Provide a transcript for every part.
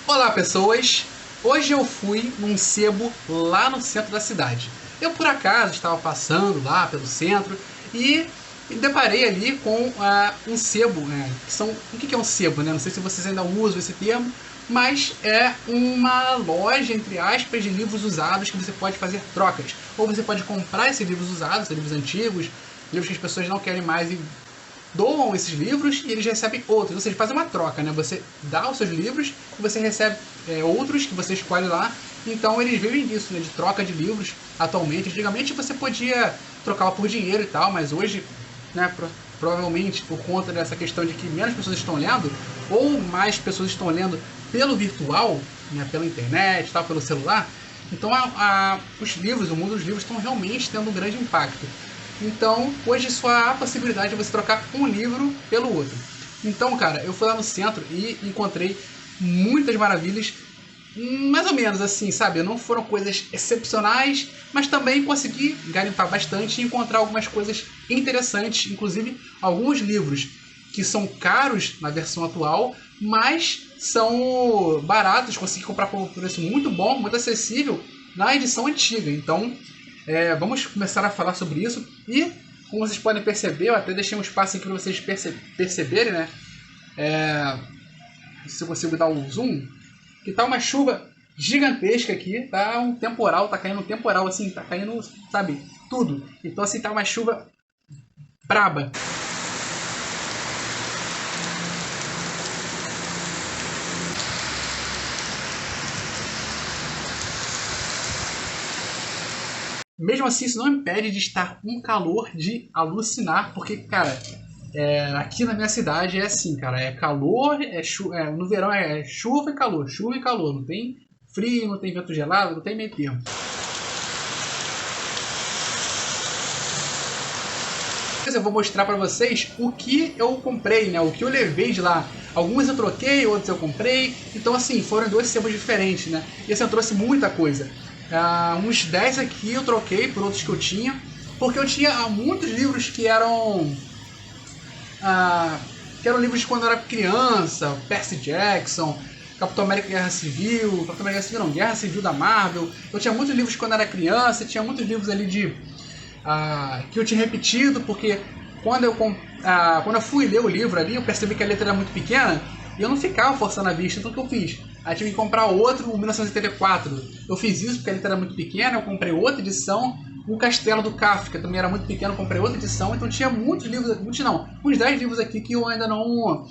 Olá pessoas, hoje eu fui num sebo lá no centro da cidade. Eu por acaso estava passando lá pelo centro e me deparei ali com um sebo, né? O que é um sebo, né? Não sei se vocês ainda usam esse termo, mas é uma loja, entre aspas, de livros usados que você pode fazer trocas. Ou você pode comprar esses livros usados, esses livros antigos, livros que as pessoas não querem mais e doam esses livros e eles recebem outros, ou seja, fazem uma troca, né? Você dá os seus livros e você recebe outros que você escolhe lá. Então eles vivem disso, né? De troca de livros atualmente. Antigamente você podia trocá-la por dinheiro e tal, mas hoje, né? Provavelmente por conta dessa questão de que menos pessoas estão lendo ou mais pessoas estão lendo pelo virtual, né? Pela internet, tal, pelo celular. Então os livros, o mundo dos livros estão realmente tendo um grande impacto. Então, hoje só há a possibilidade de você trocar um livro pelo outro. Então, cara, eu fui lá no centro e encontrei muitas maravilhas, mais ou menos assim, sabe? Não foram coisas excepcionais, mas também consegui garimpar bastante e encontrar algumas coisas interessantes, inclusive alguns livros que são caros na versão atual, mas são baratos, consegui comprar por um preço muito bom, muito acessível na edição antiga. Então, vamos começar a falar sobre isso e, como vocês podem perceber, eu até deixei um espaço aqui para vocês perceberem, né? Se eu consigo dar um zoom, que tá uma chuva gigantesca aqui, tá um temporal, tá caindo um temporal assim, tá caindo, sabe, tudo. Então assim, tá uma chuva braba. Mesmo assim, isso não impede de estar um calor de alucinar, porque, cara, aqui na minha cidade é assim, cara, é calor, no verão é chuva e calor, não tem frio, não tem vento gelado, não tem meio termo. Eu vou mostrar pra vocês o que eu comprei, né, o que eu levei de lá. Alguns eu troquei, outros eu comprei, então assim, foram dois sebos diferentes, né, e assim, eu trouxe muita coisa. Uns 10 aqui eu troquei por outros que eu tinha, porque eu tinha muitos livros que eram livros de quando eu era criança, Percy Jackson, Capitão América Guerra Civil, Guerra Civil da Marvel. Eu tinha muitos livros de quando eu era criança, tinha muitos livros ali que eu tinha repetido, porque quando eu fui ler o livro ali, eu percebi que a letra era muito pequena e eu não ficava forçando a vista, então o que eu fiz? Aí tive que comprar outro, o 1984. Eu fiz isso porque a letra era muito pequena, eu comprei outra edição. O Castelo do Kafka também era muito pequeno, eu comprei outra edição. Então tinha muitos livros, uns 10 livros aqui que eu ainda não...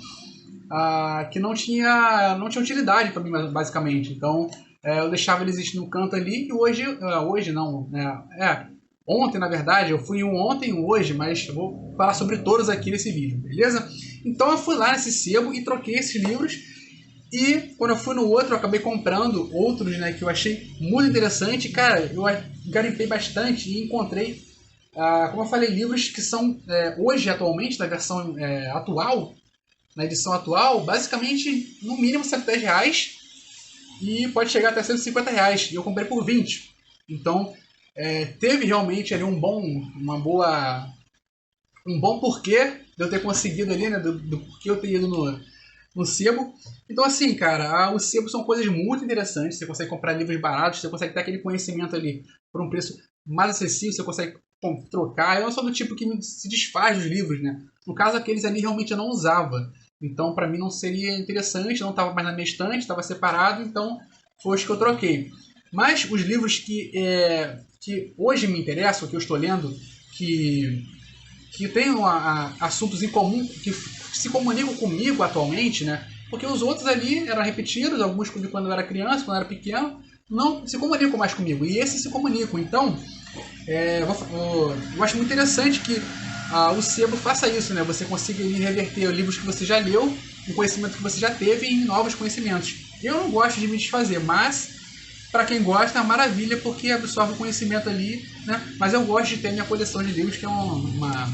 que não tinha utilidade para mim, basicamente. Então eu deixava eles no canto ali e hoje não, ontem, na verdade, eu fui ontem e hoje, mas eu vou falar sobre todos aqui nesse vídeo, beleza? Então eu fui lá nesse sebo e troquei esses livros. E quando eu fui no outro, eu acabei comprando outros, né, que eu achei muito interessante. Cara, eu garimpei bastante e encontrei, como eu falei, livros que são, hoje, atualmente, na versão atual, na edição atual, basicamente, no mínimo R$110 e pode chegar até R$150. E eu comprei por 20. Então, teve realmente ali um bom porquê de eu ter conseguido ali, né, do porquê eu ter ido no sebo. Então assim, cara, os sebos são coisas muito interessantes. Você consegue comprar livros baratos, você consegue ter aquele conhecimento ali por um preço mais acessível, você consegue trocar. Eu não sou do tipo que se desfaz dos livros, né? No caso, aqueles ali realmente eu não usava. Então para mim não seria interessante, não estava mais na minha estante, estava separado, então foi os que eu troquei. Mas os livros que hoje me interessam, que eu estou lendo, que tenham assuntos em comum, que se comunicam comigo atualmente, né? Porque os outros ali eram repetidos, alguns de quando eu era criança, quando eu era pequeno, não se comunicam mais comigo. E esses se comunicam. Então, eu acho muito interessante que o sebo faça isso, né? Você consiga reverter livros que você já leu, um conhecimento que você já teve, em novos conhecimentos. Eu não gosto de me desfazer, mas para quem gosta, é uma maravilha, porque absorve o conhecimento ali, né? Mas eu gosto de ter minha coleção de livros, que é uma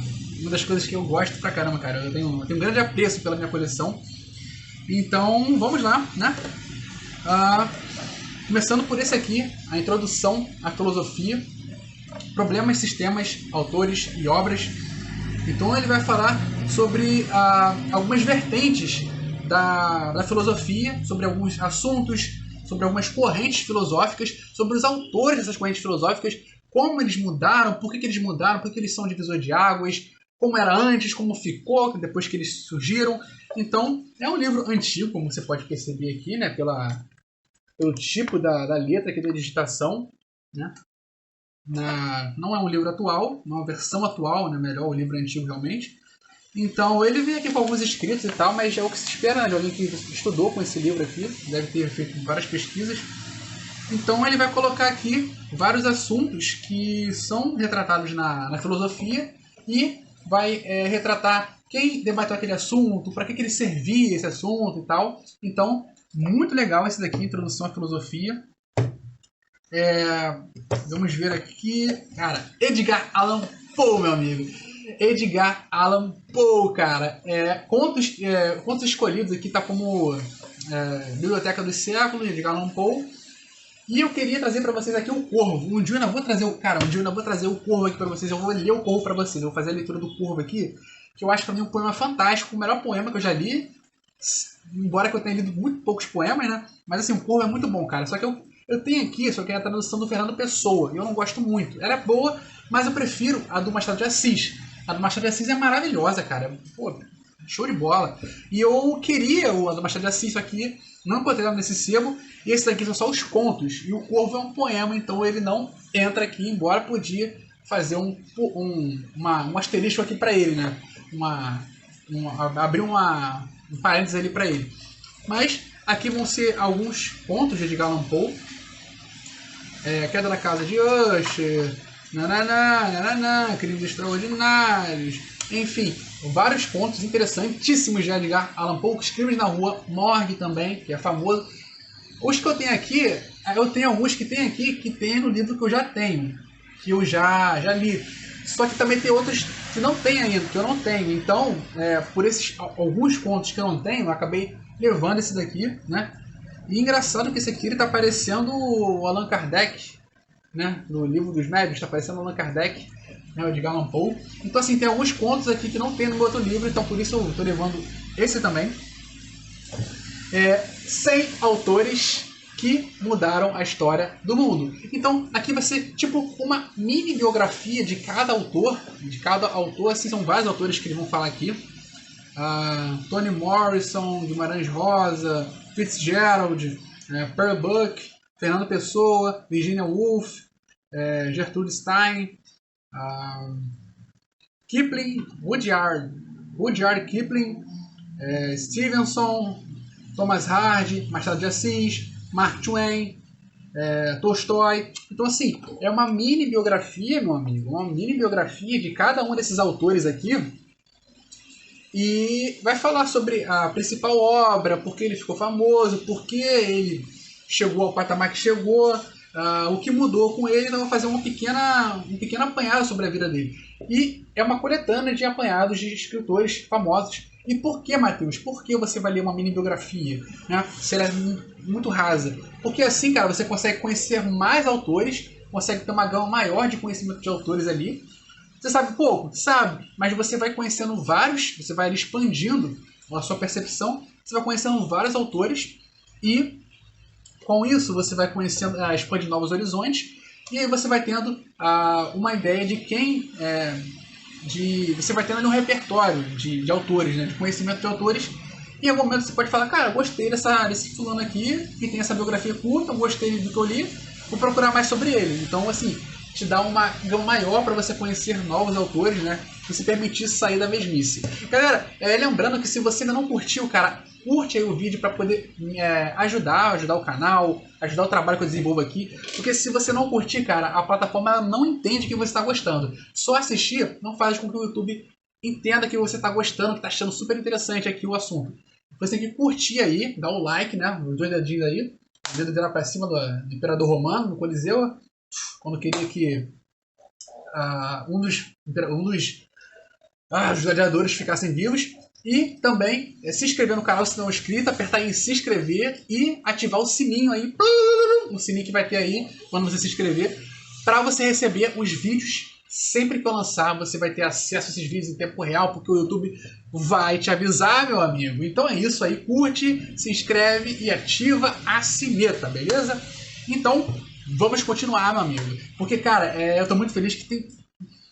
das coisas que eu gosto pra caramba, cara. Eu tenho um grande apreço pela minha coleção. Então, vamos lá, né? Começando por esse aqui, a introdução à filosofia, problemas, sistemas, autores e obras. Então ele vai falar sobre algumas vertentes da filosofia, sobre alguns assuntos, sobre algumas correntes filosóficas, sobre os autores dessas correntes filosóficas, como eles mudaram, por que eles mudaram, por que eles são divisor de águas, como era antes, como ficou depois que eles surgiram. Então, é um livro antigo, como você pode perceber aqui, né, pelo tipo da letra aqui da digitação, né? Não é um livro atual, não é uma versão atual, né, melhor, o livro antigo realmente. Então, ele vem aqui com alguns escritos e tal, mas é o que se espera, né, de alguém que estudou com esse livro aqui, deve ter feito várias pesquisas. Então, ele vai colocar aqui vários assuntos que são retratados na filosofia e vai retratar quem debateu aquele assunto, para que ele servia esse assunto e tal. Então, muito legal esse daqui, Introdução à Filosofia. Vamos ver aqui. Cara, Edgar Allan Poe, meu amigo. Edgar Allan Poe, cara. Contos escolhidos aqui tá como Biblioteca dos Séculos, Edgar Allan Poe. E eu queria trazer para vocês aqui o Corvo. Um dia eu ainda vou trazer o Corvo aqui para vocês. Eu vou ler o Corvo para vocês. Eu vou fazer a leitura do Corvo aqui, que eu acho também um poema fantástico, o melhor poema que eu já li. Embora que eu tenha lido muito poucos poemas, né? Mas assim, o Corvo é muito bom, cara. Só que eu tenho aqui, só que é a tradução do Fernando Pessoa. E eu não gosto muito. Ela é boa, mas eu prefiro a do Machado de Assis. A do Machado de Assis é maravilhosa, cara. Pô, show de bola. E eu queria a do Machado de Assis, só que não encontrei ela nesse sebo. E esse daqui são só os contos. E o Corvo é um poema, então ele não entra aqui, embora podia fazer um asterisco aqui para ele, né? Abrir um parênteses ali para ele. Mas aqui vão ser alguns contos de Edgar Allan Poe. Queda da Casa de Usher, Crimes Extraordinários, enfim, vários contos interessantíssimos de Edgar Allan Poe. Os Crimes na Rua, Morgue também, que é famoso. Os que eu tenho aqui, eu tenho alguns que tem aqui, que tem no livro que eu já tenho, que eu já li. Só que também tem outros que não tem ainda, que eu não tenho. Então, por esses alguns contos que eu não tenho, eu acabei levando esse daqui, né? E engraçado que esse aqui ele tá parecendo o Allan Kardec, né? No livro dos médios, tá parecendo o Allan Kardec, né? O Edgar Allan Poe. Então, assim, tem alguns contos aqui que não tem no meu outro livro, então por isso eu tô levando esse também. 100 autores que mudaram a história do mundo. Então, aqui vai ser tipo uma mini biografia de cada autor. Assim, são vários autores que eles vão falar aqui. Toni Morrison, Guimarães Rosa, Fitzgerald, Pearl Buck, Fernando Pessoa, Virginia Woolf, Gertrude Stein, Kipling, Rudyard Kipling, Stevenson, Thomas Hardy, Machado de Assis, Mark Twain, Tolstói. Então, assim, é uma mini biografia, meu amigo, uma mini biografia de cada um desses autores aqui. E vai falar sobre a principal obra, por que ele ficou famoso, por que ele chegou ao patamar que chegou, o que mudou com ele. Então, eu vou fazer um pequeno apanhado sobre a vida dele. E é uma coletânea de apanhados de escritores famosos. E por que, Matheus? Por que você vai ler uma mini biografia? Né? Se ela é muito rasa. Porque assim, cara, você consegue conhecer mais autores, consegue ter uma gama maior de conhecimento de autores ali. Você sabe pouco? Sabe. Mas você vai conhecendo vários, você vai expandindo a sua percepção, você vai conhecendo vários autores e com isso você vai conhecendo, expandindo novos horizontes e aí você vai tendo uma ideia de quem... você vai tendo ali um repertório de autores, né, de conhecimento de autores. E em algum momento você pode falar, cara, gostei desse fulano aqui, que tem essa biografia curta, gostei do que eu li, vou procurar mais sobre ele. Então, assim, te dá uma gama maior para você conhecer novos autores, né, e se permitir sair da mesmice. Galera, lembrando que se você ainda não curtiu, cara, curte aí o vídeo para poder ajudar o canal, ajudar o trabalho que eu desenvolvo aqui. Porque se você não curtir, cara, a plataforma não entende que você está gostando. Só assistir não faz com que o YouTube entenda que você está gostando, que está achando super interessante aqui o assunto. Você tem que curtir aí, dar um like, né? Os 2 dedinhos aí. O dedo dela para cima do Imperador Romano, no Coliseu. Quando queria que um dos gladiadores ficassem vivos. E também se inscrever no canal se não é inscrito, apertar em se inscrever e ativar o sininho aí, o sininho que vai ter aí quando você se inscrever, para você receber os vídeos sempre que eu lançar, você vai ter acesso a esses vídeos em tempo real, porque o YouTube vai te avisar, meu amigo. Então é isso aí, curte, se inscreve e ativa a sineta, beleza? Então, vamos continuar, meu amigo. Porque, cara, eu tô muito feliz que tem...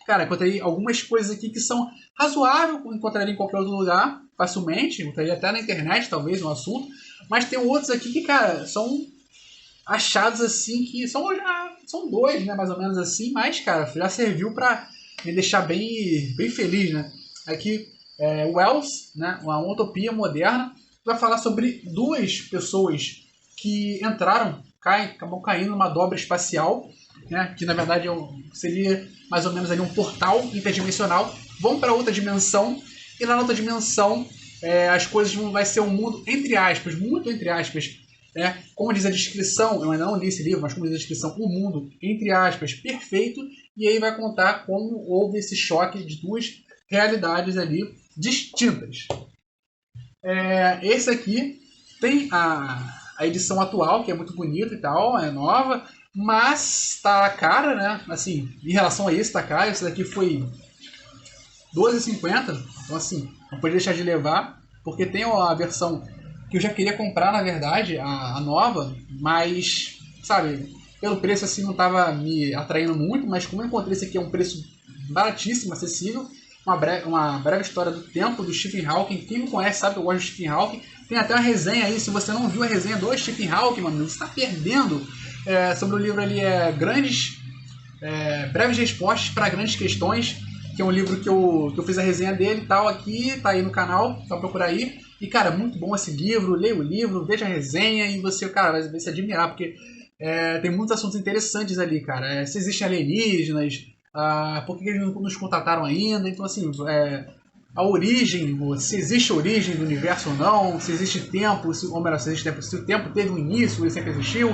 Cara, encontrei algumas coisas aqui que são razoáveis, encontraria em qualquer outro lugar, facilmente, encontraria até na internet, talvez, um assunto. Mas tem outros aqui que, cara, são achados assim que são dois, né, mais ou menos assim, mas, cara, já serviu para me deixar bem feliz, né? Aqui, Wells, né, uma utopia moderna, vai falar sobre duas pessoas que acabam caindo numa dobra espacial, né, que na verdade seria mais ou menos ali um portal interdimensional, vão para outra dimensão, e lá na outra dimensão as coisas vai ser um mundo, entre aspas, muito entre aspas, como diz a descrição, eu ainda não li esse livro, mas como diz a descrição, um mundo, entre aspas, perfeito, e aí vai contar como houve esse choque de duas realidades ali distintas. Esse aqui tem a edição atual, que é muito bonita e tal, é nova, mas tá cara, né? Assim, em relação a esse tá caro, esse daqui foi R$12,50, então assim, não pode deixar de levar, porque tem a versão que eu já queria comprar, na verdade, a nova, mas, sabe, pelo preço assim não tava me atraindo muito, mas como eu encontrei esse aqui a um preço baratíssimo, acessível, uma breve história do tempo do Stephen Hawking. Quem me conhece sabe que eu gosto de Stephen Hawking. Tem até uma resenha aí, se você não viu a resenha do Stephen Hawking, mano, você está perdendo. Sobre o livro ali, breves respostas para grandes questões, que é um livro que eu fiz a resenha dele e tal, aqui, tá aí no canal, só procurar aí. E, cara, muito bom esse livro, leia o livro, veja a resenha e você, cara, vai se admirar, porque tem muitos assuntos interessantes ali, cara. Se existem alienígenas, por que eles não nos contataram ainda, então, assim, a origem, se existe origem do universo ou não, se existe tempo, ou melhor, se existe tempo, se o tempo teve um início, ele sempre existiu.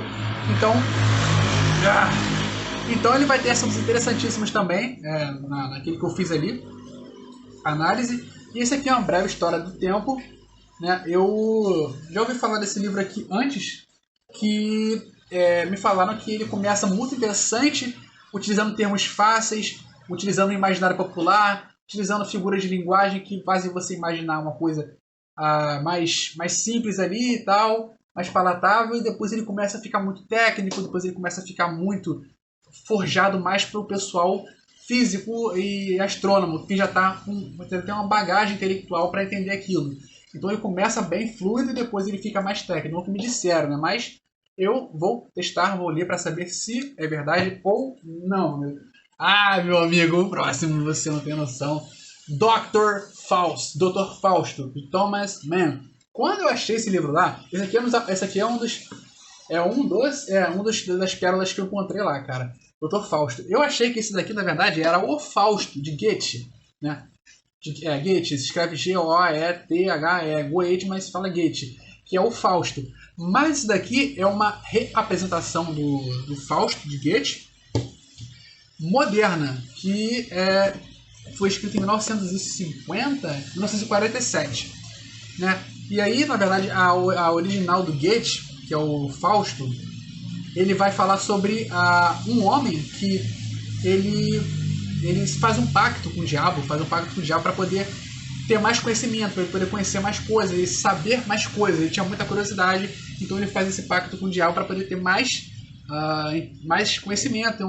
Então ele vai ter assuntos interessantíssimos também, naquele que eu fiz ali, análise. E esse aqui é uma breve história do tempo, né? Eu já ouvi falar desse livro aqui antes, que me falaram que ele começa muito interessante, utilizando termos fáceis, utilizando o imaginário popular, utilizando figuras de linguagem que fazem você imaginar uma coisa mais simples ali e tal, mais palatável, e depois ele começa a ficar muito técnico, depois ele começa a ficar muito forjado mais para o pessoal físico e astrônomo, que já tem uma bagagem intelectual para entender aquilo. Então ele começa bem fluido e depois ele fica mais técnico, é o que me disseram, né? Mas eu vou testar, vou ler para saber se é verdade ou não. Meu amigo, o próximo você não tem noção. Dr. Fausto, de Thomas Mann. Quando eu achei esse livro lá, esse aqui é um das pérolas que eu encontrei lá, cara. Dr. Fausto. Eu achei que esse daqui, na verdade, era o Fausto, de Goethe, né? Goethe, se escreve G-O-E-T-H-E, Goethe, mas se fala Goethe, que é o Fausto. Mas isso daqui é uma reapresentação do Fausto, de Goethe, moderna, que foi escrita em 1947, né? E aí, na verdade, a original do Goethe, que é o Fausto, ele vai falar sobre um homem que ele faz um pacto com o diabo, para poder ter mais conhecimento, para ele poder conhecer mais coisas, ele saber mais coisas. Ele tinha muita curiosidade, então ele faz esse pacto com o diabo para poder ter mais conhecimento,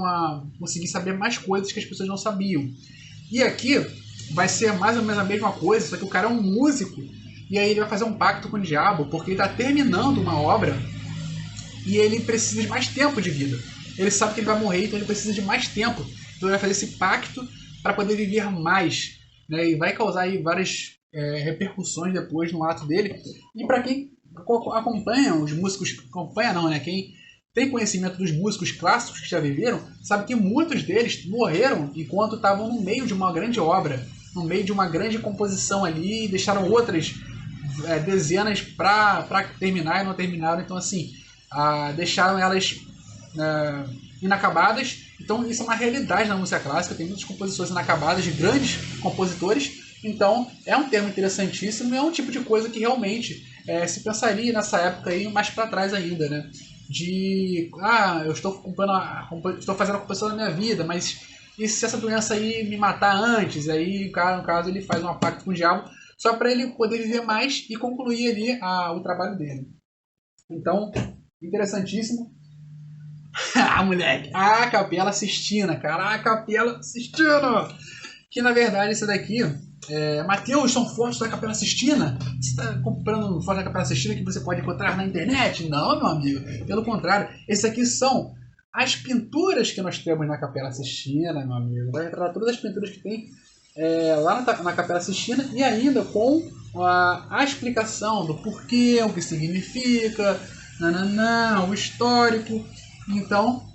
conseguir saber mais coisas que as pessoas não sabiam. E aqui vai ser mais ou menos a mesma coisa, só que o cara é um músico, e aí ele vai fazer um pacto com o diabo, porque ele está terminando uma obra e ele precisa de mais tempo de vida. Ele sabe que ele vai morrer, então ele precisa de mais tempo. Então ele vai fazer esse pacto para poder viver mais, né? E vai causar aí várias repercussões depois no ato dele. E para quem acompanha os músicos, quem tem conhecimento dos músicos clássicos que já viveram, sabe que muitos deles morreram enquanto estavam no meio de uma grande obra, no meio de uma grande composição ali, e deixaram outras dezenas para terminar e não terminaram. Então, assim, deixaram elas inacabadas. Então isso é uma realidade na música clássica, tem muitas composições inacabadas de grandes compositores. Então é um termo interessantíssimo e é um tipo de coisa que realmente se pensaria nessa época aí, mais para trás ainda, né? Eu estou fazendo a composição da minha vida, mas e se essa doença aí me matar antes, aí no caso ele faz um pacto com o diabo, só para ele poder viver mais e concluir ali o trabalho dele. Então, interessantíssimo. Ah, moleque! A Capela Sistina, cara! A Capela Sistina! Que na verdade esse daqui Mateus, são fotos da Capela Sistina? Você está comprando fotos da Capela Sistina que você pode encontrar na internet? Não, meu amigo. Pelo contrário, esses aqui são as pinturas que nós temos na Capela Sistina, meu amigo. Vai retratar todas as pinturas que tem lá na Capela Sistina e ainda com a explicação do porquê, o que significa, o histórico. Então,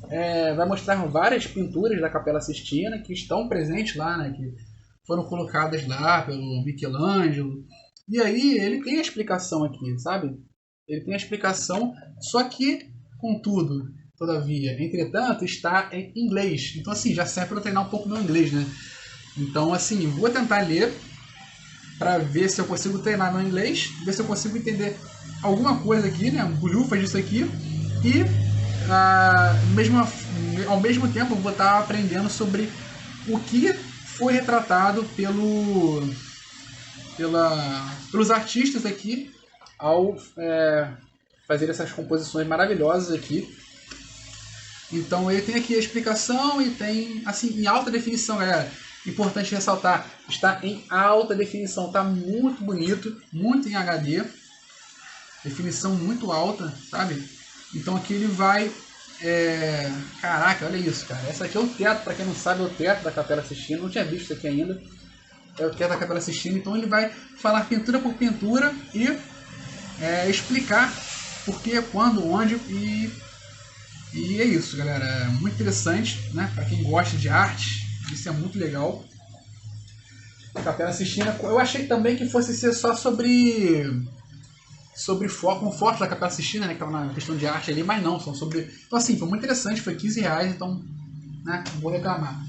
vai mostrar várias pinturas da Capela Sistina que estão presentes lá, né, que foram colocadas lá pelo Michelangelo. E aí ele tem a explicação aqui, sabe? Ele tem a explicação, só que, contudo, todavia, entretanto, está em inglês. Então, assim, já serve para eu treinar um pouco meu inglês, né? Então, assim, vou tentar ler para ver se eu consigo treinar meu inglês, ver se eu consigo entender alguma coisa aqui, né? Bulhufas disso aqui. E, ao mesmo tempo, eu vou estar aprendendo sobre o que foi retratado pelos artistas aqui ao fazer essas composições maravilhosas aqui. Então ele tem aqui a explicação e tem, assim, em alta definição, galera. Importante ressaltar, está em alta definição, está muito bonito, muito em HD, definição muito alta, sabe? Então aqui ele vai, caraca, olha isso, cara. Essa aqui é o teto, para quem não sabe, é o teto da Capela Sistina, não tinha visto isso aqui ainda. É o teto da Capela Sistina, então ele vai falar pintura por pintura e explicar por que, quando, onde e é isso, galera. É muito interessante, né? Para quem gosta de arte, isso é muito legal. Capela Sistina, eu achei também que fosse ser só sobre foco da Capela Sistina, né? Que estava na questão de arte ali, mas não, são sobre. Então, assim, foi muito interessante, foi R$15, então, né? Não vou reclamar.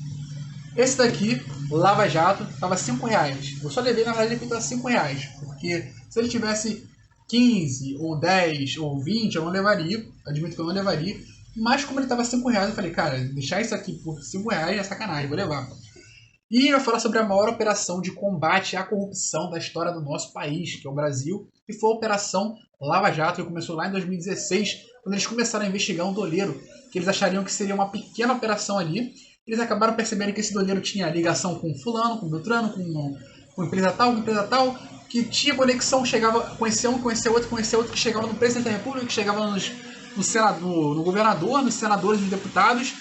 Esse daqui, Lava Jato, estava R$5. Eu só levei, na verdade, ele estava R$5, porque se ele tivesse 15, ou 10, ou 20, eu não levaria. Admito que eu não levaria. Mas como ele estava R$5, eu falei, cara, deixar isso aqui por R$5 é sacanagem, vou levar. E eu vou falar sobre a maior operação de combate à corrupção da história do nosso país, que é o Brasil, que foi a Operação Lava Jato, que começou lá em 2016, quando eles começaram a investigar um doleiro, que eles achariam que seria uma pequena operação ali. Eles acabaram percebendo que esse doleiro tinha ligação com fulano, com Beltrano, com empresa tal, que tinha conexão, chegava, conhecia um, conhecia outro, que chegava no presidente da república, que chegava no senador, no governador, nos senadores, nos deputados,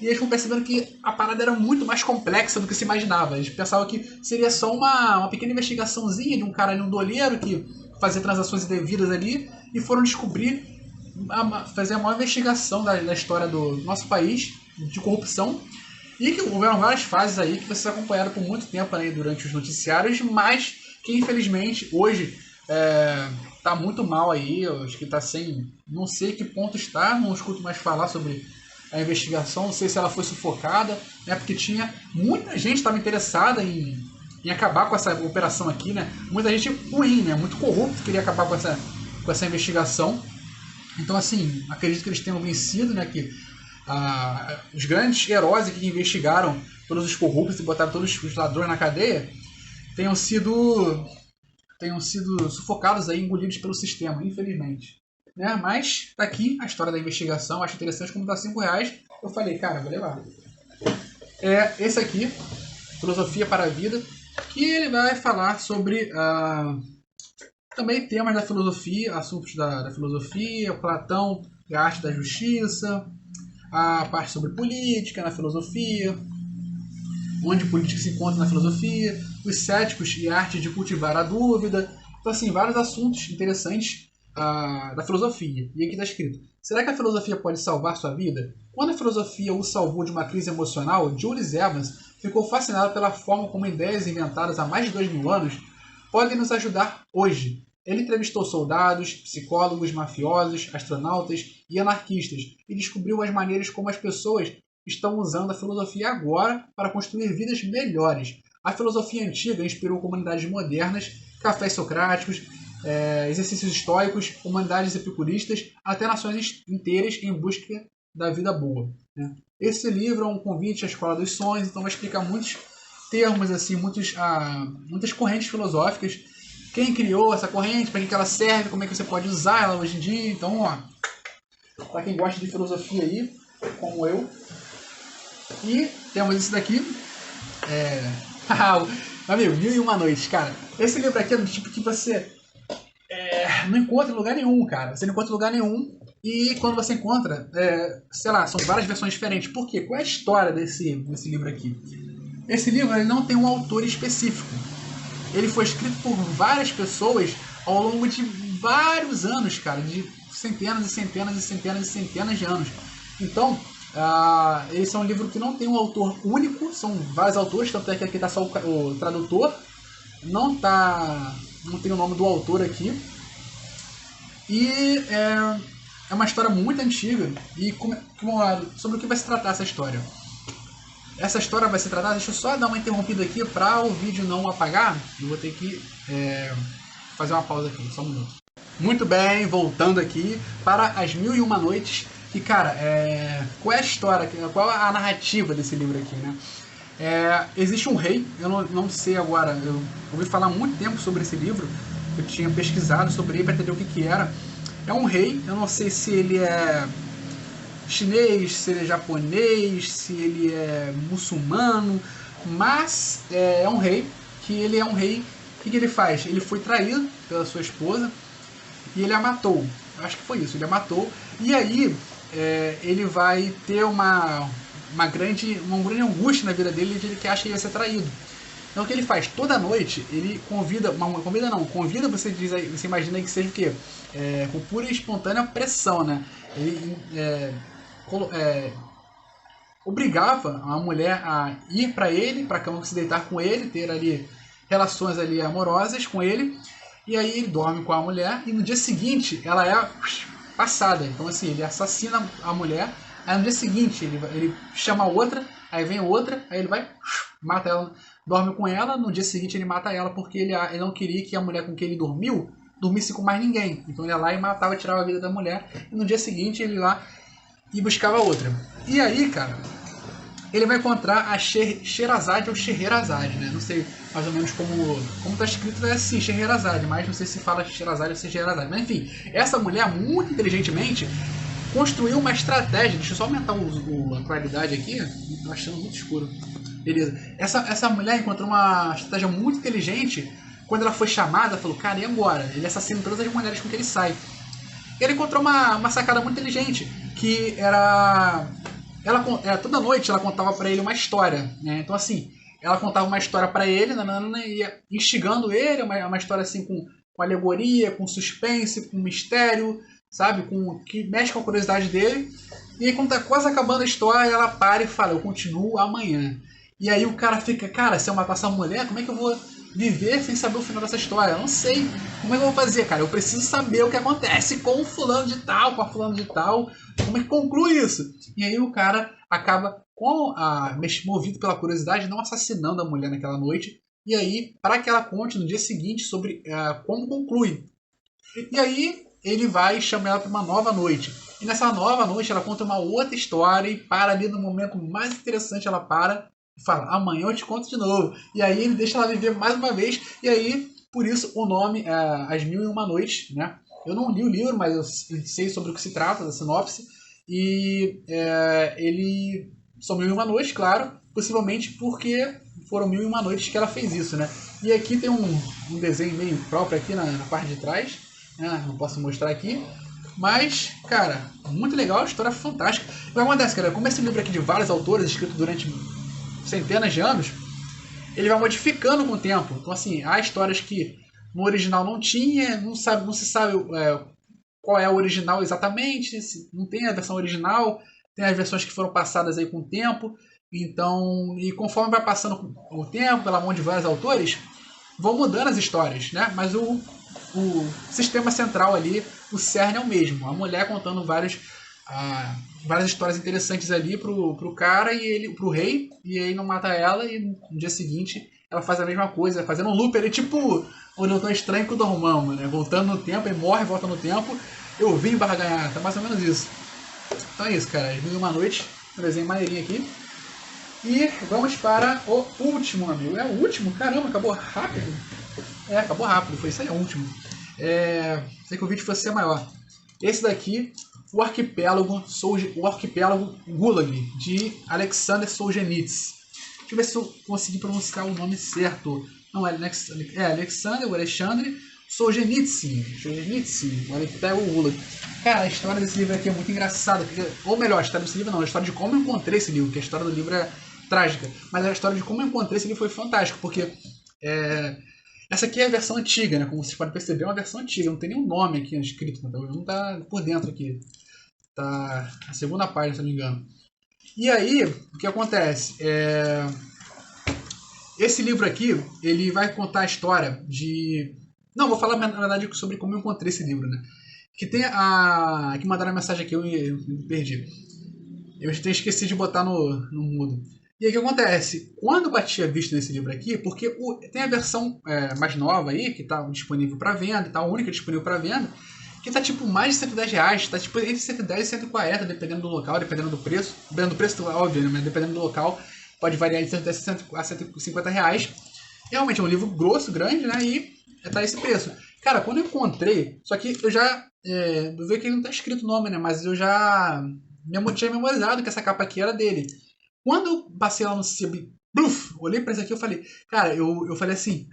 e eles foram percebendo que a parada era muito mais complexa do que se imaginava. Eles pensavam que seria só uma pequena investigaçãozinha de um cara ali, um doleiro, que fazia transações indevidas ali, e foram descobrir, fazer a maior investigação da história do nosso país, de corrupção, e que houveram várias fases aí que vocês acompanharam por muito tempo aí durante os noticiários, mas que infelizmente hoje tá muito mal aí, eu acho que tá sem, não sei que ponto está, não escuto mais falar sobre a investigação, não sei se ela foi sufocada, né, porque tinha muita gente que estava interessada em acabar com essa operação aqui, né, muita gente ruim, né, muito corrupto, queria acabar com essa investigação. Então, assim, acredito que eles tenham vencido, né, que os grandes heróis aqui que investigaram todos os corruptos e botaram todos os ladrões na cadeia tenham sido sufocados aí, engolidos pelo sistema, infelizmente. Né? Mas tá aqui a história da investigação, acho interessante como tá R$5. Eu falei, cara, vou levar. Esse aqui, Filosofia para a Vida, que ele vai falar sobre também temas da filosofia, assuntos da filosofia, Platão, a arte da justiça, a parte sobre política na filosofia, onde política se encontra na filosofia, os céticos e a arte de cultivar a dúvida. Então, assim, vários assuntos interessantes da filosofia. E aqui está escrito: será que a filosofia pode salvar sua vida? Quando a filosofia o salvou de uma crise emocional, Julius Evans ficou fascinado pela forma como ideias inventadas há mais de 2000 anos podem nos ajudar hoje. Ele entrevistou soldados, psicólogos, mafiosos, astronautas e anarquistas e descobriu as maneiras como as pessoas estão usando a filosofia agora para construir vidas melhores. A filosofia antiga inspirou comunidades modernas, cafés socráticos, exercícios estoicos, humanidades epicuristas, até nações inteiras em busca da vida boa, né? Esse livro é um convite à escola dos sonhos, então vai explicar muitos termos, assim, muitas correntes filosóficas. Quem criou essa corrente, para que ela serve, como é que você pode usar ela hoje em dia. Então, ó, para quem gosta de filosofia aí, como eu. E temos esse daqui. Amigo, Mil e Uma Noites, cara. Esse livro aqui é do tipo que você não encontra em lugar nenhum, cara. Você não encontra em lugar nenhum. E quando você encontra, sei lá, são várias versões diferentes. Por quê? Qual é a história desse livro aqui? Esse livro ele não tem um autor específico. Ele foi escrito por várias pessoas ao longo de vários anos, cara. De centenas e centenas e centenas e centenas de anos. Então, esse é um livro que não tem um autor único. São vários autores, tanto é que aqui está só o tradutor. Não tem o nome do autor aqui. E é uma história muito antiga. E sobre o que vai se tratar essa história? Essa história vai se tratar... Deixa eu só dar uma interrompida aqui para o vídeo não apagar. Eu vou ter que fazer uma pausa aqui, só um minuto. Muito bem, voltando aqui para As Mil e Uma Noites. E cara, qual é a história, qual é a narrativa desse livro aqui, né? Existe um rei, eu não sei agora, eu ouvi falar há muito tempo sobre esse livro. Eu tinha pesquisado sobre ele para entender o que era. É um rei, eu não sei se ele é chinês, se ele é japonês, se ele é muçulmano, mas é um rei, que ele é um rei, o que ele faz? Ele foi traído pela sua esposa e ele a matou. Acho que foi isso, ele a matou. E aí ele vai ter uma grande angústia na vida dele, de que acha que ele ia ser traído. Então o que ele faz? Toda noite ele convida você imagina que seja o quê? Com pura e espontânea pressão, né? Ele obrigava a mulher a ir para ele, para a cama, se deitar com ele, ter ali relações ali amorosas com ele, e aí ele dorme com a mulher e no dia seguinte ela é passada. Então assim, ele assassina a mulher, aí no dia seguinte ele chama outra, aí vem outra, aí ele vai, mata ela, dorme com ela, no dia seguinte ele mata ela porque ele não queria que a mulher com quem ele dormisse com mais ninguém. Então ele ia lá e matava, tirava a vida da mulher, e no dia seguinte ele ia lá e buscava outra. E aí, cara, ele vai encontrar a Sherazade ou Scheherazade, né? Não sei mais ou menos como tá escrito, é assim, Scheherazade, mas não sei se fala Sherazade ou Scheherazade. Mas enfim, essa mulher, muito inteligentemente, construiu uma estratégia. Deixa eu só aumentar a claridade aqui, tô achando muito escuro. Beleza. Essa mulher encontrou uma estratégia muito inteligente. Quando ela foi chamada, falou, cara, e agora? Ele assassina todas as mulheres com que ele sai. Ele encontrou uma sacada muito inteligente, que era... toda noite ela contava para ele uma história, né? Então assim, ela contava uma história para ele, ia instigando ele, uma história assim com alegoria, com suspense, com mistério, sabe? Que mexe com a curiosidade dele. E aí quando tá quase acabando a história, ela para e fala, eu continuo amanhã. E aí o cara fica, cara, se eu matar essa mulher, como é que eu vou viver sem saber o final dessa história? Eu não sei. Como é que eu vou fazer, cara? Eu preciso saber o que acontece com o fulano de tal, com a fulano de tal. Como é que conclui isso? E aí o cara acaba, movido pela curiosidade, não assassinando a mulher naquela noite. E aí, para que ela conte no dia seguinte sobre como conclui. E aí ele vai chamar ela para uma nova noite. E nessa nova noite ela conta uma outra história e para ali no momento mais interessante, ela para e fala, amanhã eu te conto de novo. E aí ele deixa ela viver mais uma vez. E aí, por isso, o nome As Mil e Uma Noites, né? Eu não li o livro, mas eu sei sobre o que se trata, da sinopse. E ele... São Mil e Uma Noites, claro. Possivelmente porque foram 1001 noites que ela fez isso, né? E aqui tem um desenho meio próprio aqui na parte de trás. Né? Não posso mostrar aqui. Mas, cara, muito legal, história fantástica. O que acontece, cara? Como esse livro aqui de vários autores, escrito durante centenas de anos, ele vai modificando com o tempo. Então, assim, há histórias que no original não tinha, não se sabe qual é o original exatamente, não tem a versão original, tem as versões que foram passadas aí com o tempo. Então, e conforme vai passando o tempo, pela mão de vários autores, vão mudando as histórias, né? Mas o sistema central ali, o cerne é o mesmo. A mulher contando várias histórias interessantes ali pro cara e pro rei, e aí não mata ela, e no dia seguinte ela faz a mesma coisa, fazendo um loop ali, tipo o Doutor Estranho com o Dormammu, né? Voltando no tempo, ele morre, volta no tempo, eu vim barra ganhar, tá mais ou menos isso. Então é isso, cara. As Mil e Uma Noite, um desenho maneirinho aqui. E vamos para o último, amigo. É o último? Caramba, acabou rápido. É, acabou rápido, foi isso aí, é o último. Sei que o vídeo fosse ser maior. Esse daqui, o Arquipélago Gulag, de Alexander Solzhenitsyn. Deixa eu ver se eu consegui pronunciar o nome certo. Não, é Alexander Solzhenitsyn, o Arquipélago Gulag. Cara, a história desse livro aqui é muito engraçada. Ou melhor, a história desse livro não, a história de como eu encontrei esse livro, que a história do livro é trágica. Mas a história de como eu encontrei esse livro foi fantástica, porque essa aqui é a versão antiga, né? Como vocês podem perceber, é uma versão antiga, não tem nenhum nome aqui escrito, não tá por dentro aqui. Tá a segunda página, se não me engano. E aí, o que acontece? Esse livro aqui, ele vai contar a história de... Não, vou falar na verdade sobre como eu encontrei esse livro, né? Que tem a... que mandaram a mensagem aqui, eu me perdi. Eu esqueci de botar no mudo. E aí o que acontece? Quando eu bati a vista nesse livro aqui, porque tem a versão mais nova aí, que está disponível para venda, tá a única disponível para venda, que tá tipo mais de R$110, tá tipo entre 110 e 140, dependendo do local, dependendo do preço. Dependendo do preço, óbvio, né? Mas dependendo do local, pode variar de 110 a R$150. Realmente é um livro grosso, grande, né? E tá esse preço. Cara, quando eu encontrei, só que eu já... eu vi que não tá escrito o nome, né? Mas eu já tinha memorizado que essa capa aqui era dele. Quando eu passei lá no sebo e olhei pra isso aqui, eu falei, cara, eu falei assim,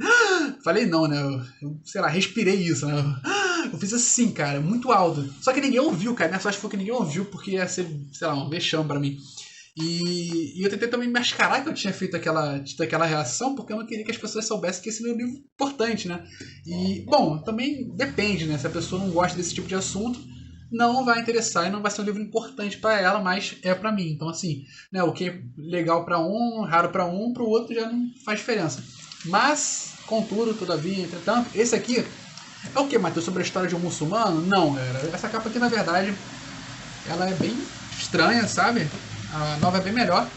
falei não, né? Eu sei lá, respirei isso, né? Eu fiz assim, cara, muito alto. Só que ninguém ouviu, cara. Minha sorte foi que ninguém ouviu, porque ia ser, sei lá, um vexame pra mim. E eu tentei também mascarar que eu tinha feito aquela reação, porque eu não queria que as pessoas soubessem que esse é um livro importante, né? E, bom, também depende, né? Se a pessoa não gosta desse tipo de assunto, não vai interessar e não vai ser um livro importante para ela, mas é para mim. Então, assim, né, o que é legal para um, raro para um, para o outro já não faz diferença. Mas, contudo, todavia, entretanto, esse aqui é o que, Matheus? Sobre a história de um muçulmano? Não, galera. Essa capa aqui, na verdade, ela é bem estranha, sabe? A nova é bem melhor.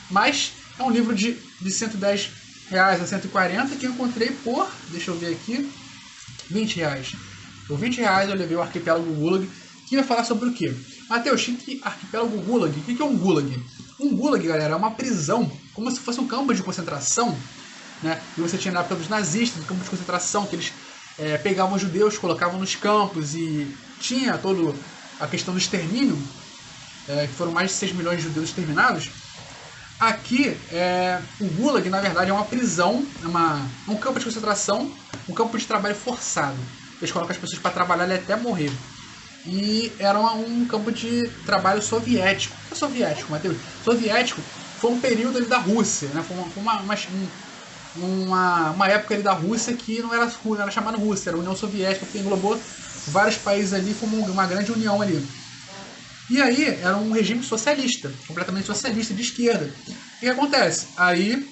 Mas é um livro de R$110 a 140 que eu encontrei por, deixa eu ver aqui, R$20. Por R$20 eu levei o Arquipélago Gulag, que vai falar sobre o quê? Matheus, que Arquipélago Gulag? O que é um Gulag? Um Gulag, galera, é uma prisão, como se fosse um campo de concentração, né? E você tinha na época dos nazistas, um campo de concentração, que eles pegavam os judeus, colocavam nos campos e tinha toda a questão do extermínio, que foram mais de 6 milhões de judeus exterminados. Aqui, o Gulag, na verdade, é uma prisão, um campo de concentração, um campo de trabalho forçado. Eles colocam as pessoas para trabalhar ali até morrer. E era um campo de trabalho soviético. O que é soviético, Matheus? Soviético foi um período ali da Rússia, né? Foi uma época ali da Rússia que não era chamada Rússia, era a União Soviética, que englobou vários países ali, formou uma grande união ali. E aí era um regime socialista, completamente socialista, de esquerda. O que acontece? Aí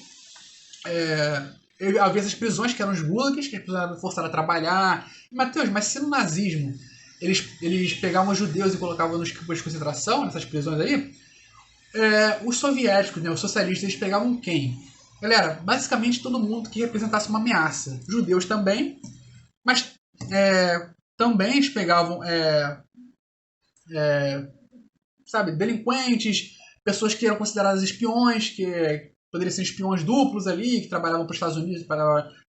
havia essas prisões que eram os gulags, que as pessoas eram forçadas a trabalhar. Matheus, mas se no nazismo eles pegavam os judeus e colocavam nos campos de concentração, nessas prisões aí, os soviéticos, né, os socialistas, eles pegavam quem? Galera, basicamente todo mundo que representasse uma ameaça. Judeus também, mas também eles pegavam sabe, delinquentes, pessoas que eram consideradas espiões, que poderiam ser espiões duplos ali, que trabalhavam para os Estados Unidos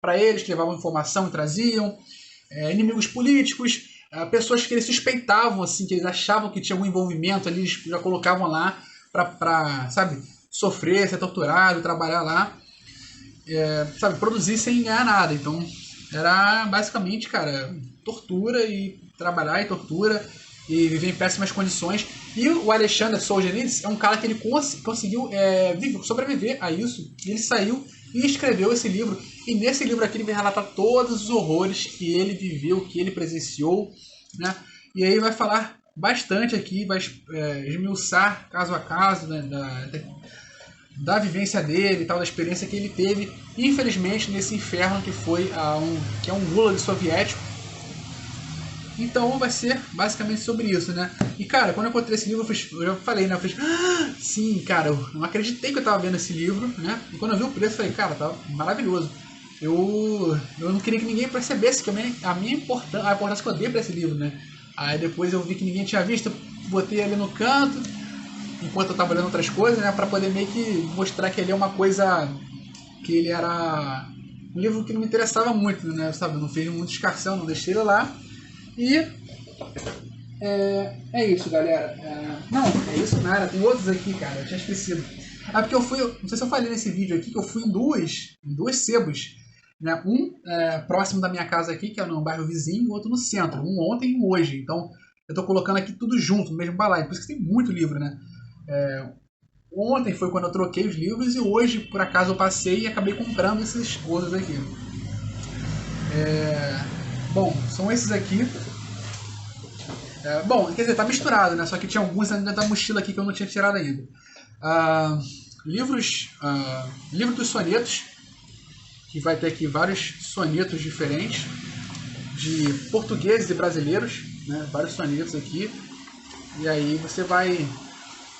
para eles, que levavam informação e traziam, inimigos políticos, pessoas que eles suspeitavam, assim, que eles achavam que tinha algum envolvimento ali, eles já colocavam lá para, sabe, sofrer, ser torturado, trabalhar lá, sabe, produzir sem ganhar nada. Então, era basicamente, cara, tortura e trabalhar e tortura e viver em péssimas condições. E o Alexander Solzhenitsyn é um cara que ele conseguiu sobreviver a isso. E ele saiu e escreveu esse livro. E nesse livro aqui ele vai relatar todos os horrores que ele viveu, que ele presenciou, né? E aí vai falar bastante aqui, vai esmiuçar caso a caso, né, da vivência dele e tal, da experiência que ele teve, infelizmente, nesse inferno que foi que é um gulag soviético. Então vai ser basicamente sobre isso, né? E cara, quando eu encontrei esse livro, eu já falei, né? Eu fiz, sim, cara, eu não acreditei que eu tava vendo esse livro, né? E quando eu vi o preço, eu falei, cara, tá maravilhoso. Eu não queria que ninguém percebesse que a importância que eu dei pra esse livro, né? Aí depois eu vi que ninguém tinha visto, botei ali no canto, enquanto eu tava olhando outras coisas, né, pra poder meio que mostrar que ele é uma coisa, que ele era um livro que não me interessava muito, né, sabe, eu não fiz muito escarcão, não deixei ele lá, e é isso, galera. Não, é isso nada, tem outros aqui, cara, eu tinha esquecido. Porque eu fui, não sei se eu falei nesse vídeo aqui, que eu fui em dois sebos, né, próximo da minha casa aqui, que é no bairro vizinho, e outro no centro, um ontem e um hoje, então eu tô colocando aqui tudo junto, no mesmo balaio, por isso que tem muito livro, né. Ontem foi quando eu troquei os livros e hoje, por acaso, eu passei e acabei comprando esses outros aqui. Bom, são esses aqui. Bom, quer dizer, tá misturado, né? Só que tinha alguns ainda da mochila aqui que eu não tinha tirado ainda. Livro dos sonetos, que vai ter aqui vários sonetos diferentes, de portugueses e brasileiros, né? Vários sonetos aqui. E aí você vai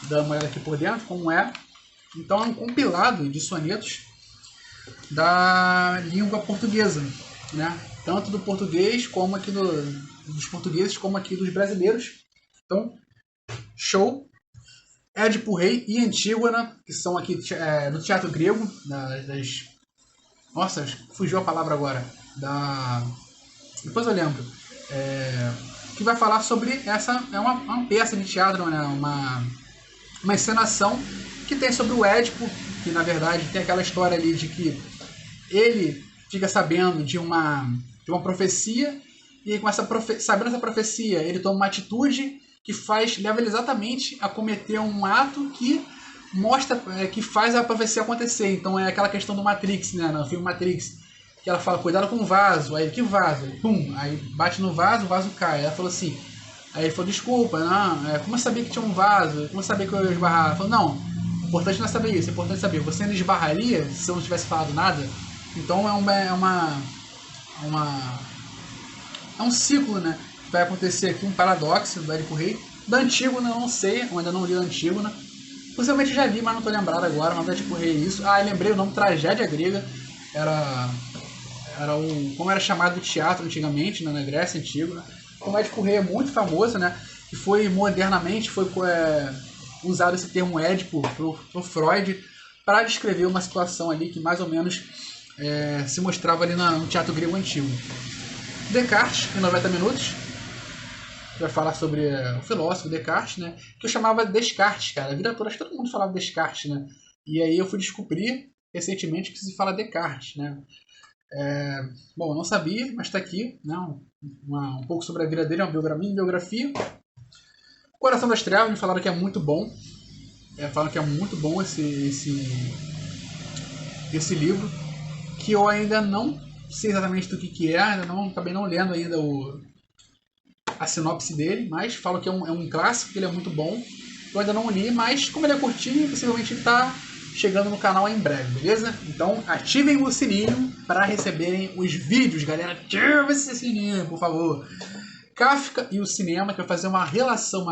dar uma olhada aqui por dentro, como é. Então é um compilado de sonetos da língua portuguesa, né? Tanto do português como aqui dos portugueses como aqui dos brasileiros. Então, show. Édipo Rei e Antígona, que são aqui do teatro grego, nossa, fugiu a palavra agora. Depois eu lembro. Que vai falar sobre uma peça de teatro, né? Uma encenação que tem sobre o Édipo, que na verdade tem aquela história ali de que ele fica sabendo de uma profecia, e com sabendo essa profecia, ele toma uma atitude que leva ele exatamente a cometer um ato que mostra, que faz a profecia acontecer. Então é aquela questão do Matrix, né, no filme Matrix, que ela fala, cuidado com o vaso, aí que vaso? Pum, aí bate no vaso, o vaso cai. Ela falou assim, aí ele falou, desculpa, não, como eu sabia que tinha um vaso? Como eu sabia que eu ia esbarrar? Ela falou, não, o importante não é saber isso, o importante é saber, você ainda esbarraria se eu não tivesse falado nada? Então é um ciclo, né? Vai acontecer aqui um paradoxo do Édipo Rei. Da Antígona eu não sei, eu ainda não li a Antígona. Possivelmente já li, mas não estou lembrado agora, mas do Édipo Rei é isso. Eu lembrei o nome, Tragédia Grega. Como era chamado o teatro antigamente, né, na Grécia Antiga. O Édipo Rei é muito famoso, né? Que foi modernamente usado esse termo Édipo pro Freud para descrever uma situação ali que mais ou menos se mostrava ali no teatro grego antigo. Descartes, em 90 minutos, vai falar sobre o filósofo Descartes, né? Que eu chamava Descartes, cara. A vida toda, acho que todo mundo falava Descartes, né? E aí eu fui descobrir recentemente que se fala Descartes, né? Bom, eu não sabia, mas está aqui, né? Um pouco sobre a vida dele, uma biografia. Coração das Trevas, me falaram que é muito bom. Falaram que é muito bom esse livro, que eu ainda não sei exatamente do que é, acabei não lendo ainda a sinopse dele, mas falam que é um clássico, que ele é muito bom. Eu ainda não li, mas como ele é curtinho, possivelmente está chegando no canal em breve, beleza? Então ativem o sininho para receberem os vídeos, galera. Ativa esse sininho, por favor. Kafka e o cinema, que vai fazer uma relação,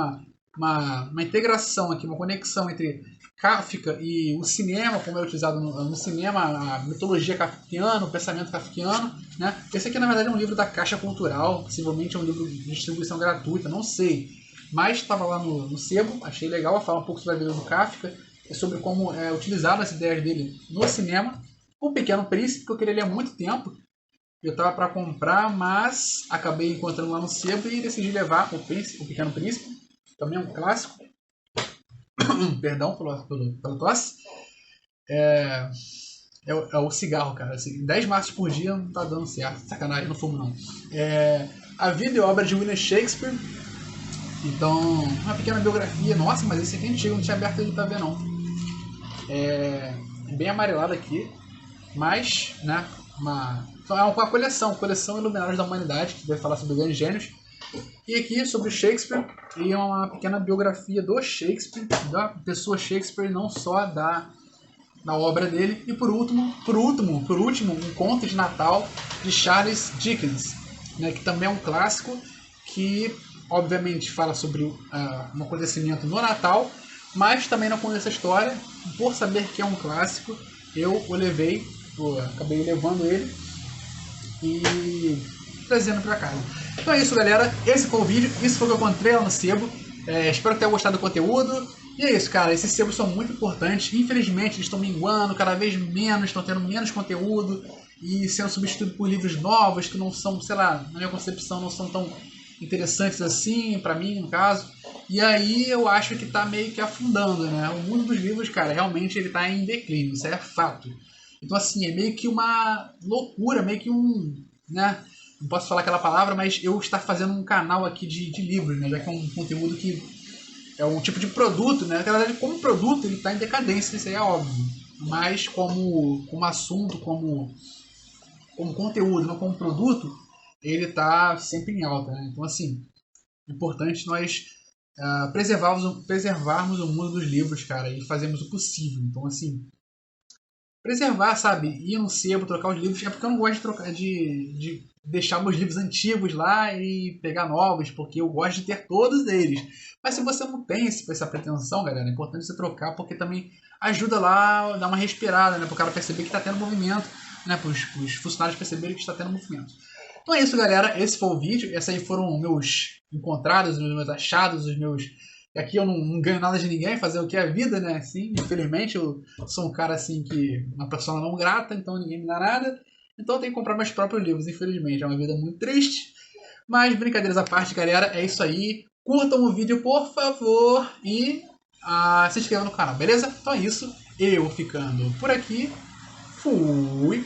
uma integração aqui, uma conexão entre Kafka e o cinema, como é utilizado no cinema, a mitologia kafkiana, o pensamento kafkiano, né? Esse aqui, na verdade, é um livro da Caixa Cultural, possivelmente é um livro de distribuição gratuita, não sei. Mas estava lá no sebo, achei legal, falar um pouco sobre a vida do Kafka, e sobre como é utilizado as ideias dele no cinema. O Pequeno Príncipe, que eu queria ler há muito tempo, eu estava para comprar, mas acabei encontrando lá no sebo e decidi levar o Pequeno Príncipe, também é um clássico. Perdão pela tosse. É o cigarro, cara. Assim, 10 maços por dia não tá dando certo. Sacanagem, não fumo não. A vida e obra de William Shakespeare. Então, uma pequena biografia. Nossa, mas esse aqui é antigo, não tinha aberto ele pra ver não. É bem amarelado aqui. Mas, né, é uma coleção Iluminados da Humanidade, que vai falar sobre grandes gênios. E aqui sobre Shakespeare, e uma pequena biografia do Shakespeare, da pessoa Shakespeare, não só da obra dele. E por último, um conto de Natal de Charles Dickens, né, que também é um clássico, que obviamente fala sobre um acontecimento no Natal, mas também não conheço a história. Por saber que é um clássico, eu acabei levando ele. E trazendo para casa. Então é isso, galera. Esse foi o vídeo. Isso foi o que eu encontrei lá no sebo. Espero que tenham gostado do conteúdo. E é isso, cara. Esses sebos são muito importantes. Infelizmente, eles estão minguando cada vez menos, estão tendo menos conteúdo e sendo substituídos por livros novos que não são, sei lá, na minha concepção, não são tão interessantes assim, pra mim, no caso. E aí eu acho que tá meio que afundando, né? O mundo dos livros, cara, realmente ele tá em declínio, isso é fato. Então, assim, é meio que uma loucura, meio que né? Não posso falar aquela palavra, mas eu estar fazendo um canal aqui de livros, né? Já que é um conteúdo que é um tipo de produto, né? Na verdade, como produto, ele está em decadência, isso aí é óbvio. Mas como assunto, como conteúdo, não como produto, ele está sempre em alta, né? Então, assim, é importante nós preservarmos o mundo dos livros, cara, e fazermos o possível. Então, assim, preservar, sabe? Ir no sebo, trocar os livros. É porque eu não gosto de trocar, de deixar meus livros antigos lá e pegar novos, porque eu gosto de ter todos eles. Mas se você não tem essa pretensão, galera, é importante você trocar, porque também ajuda lá a dar uma respirada, né? Para o cara perceber que está tendo movimento, né? Para os funcionários perceberem que está tendo movimento. Então é isso, galera. Esse foi o vídeo. Esses aí foram meus encontrados, os meus achados, os meus... Aqui eu não ganho nada de ninguém, fazer o que é a vida, né? Assim, infelizmente eu sou um cara assim que... Uma pessoa não grata, então ninguém me dá nada. Então eu tenho que comprar meus próprios livros, infelizmente. É uma vida muito triste. Mas brincadeiras à parte, galera. É isso aí. Curtam o vídeo, por favor. E se inscrevam no canal, beleza? Então é isso. Eu ficando por aqui. Fui!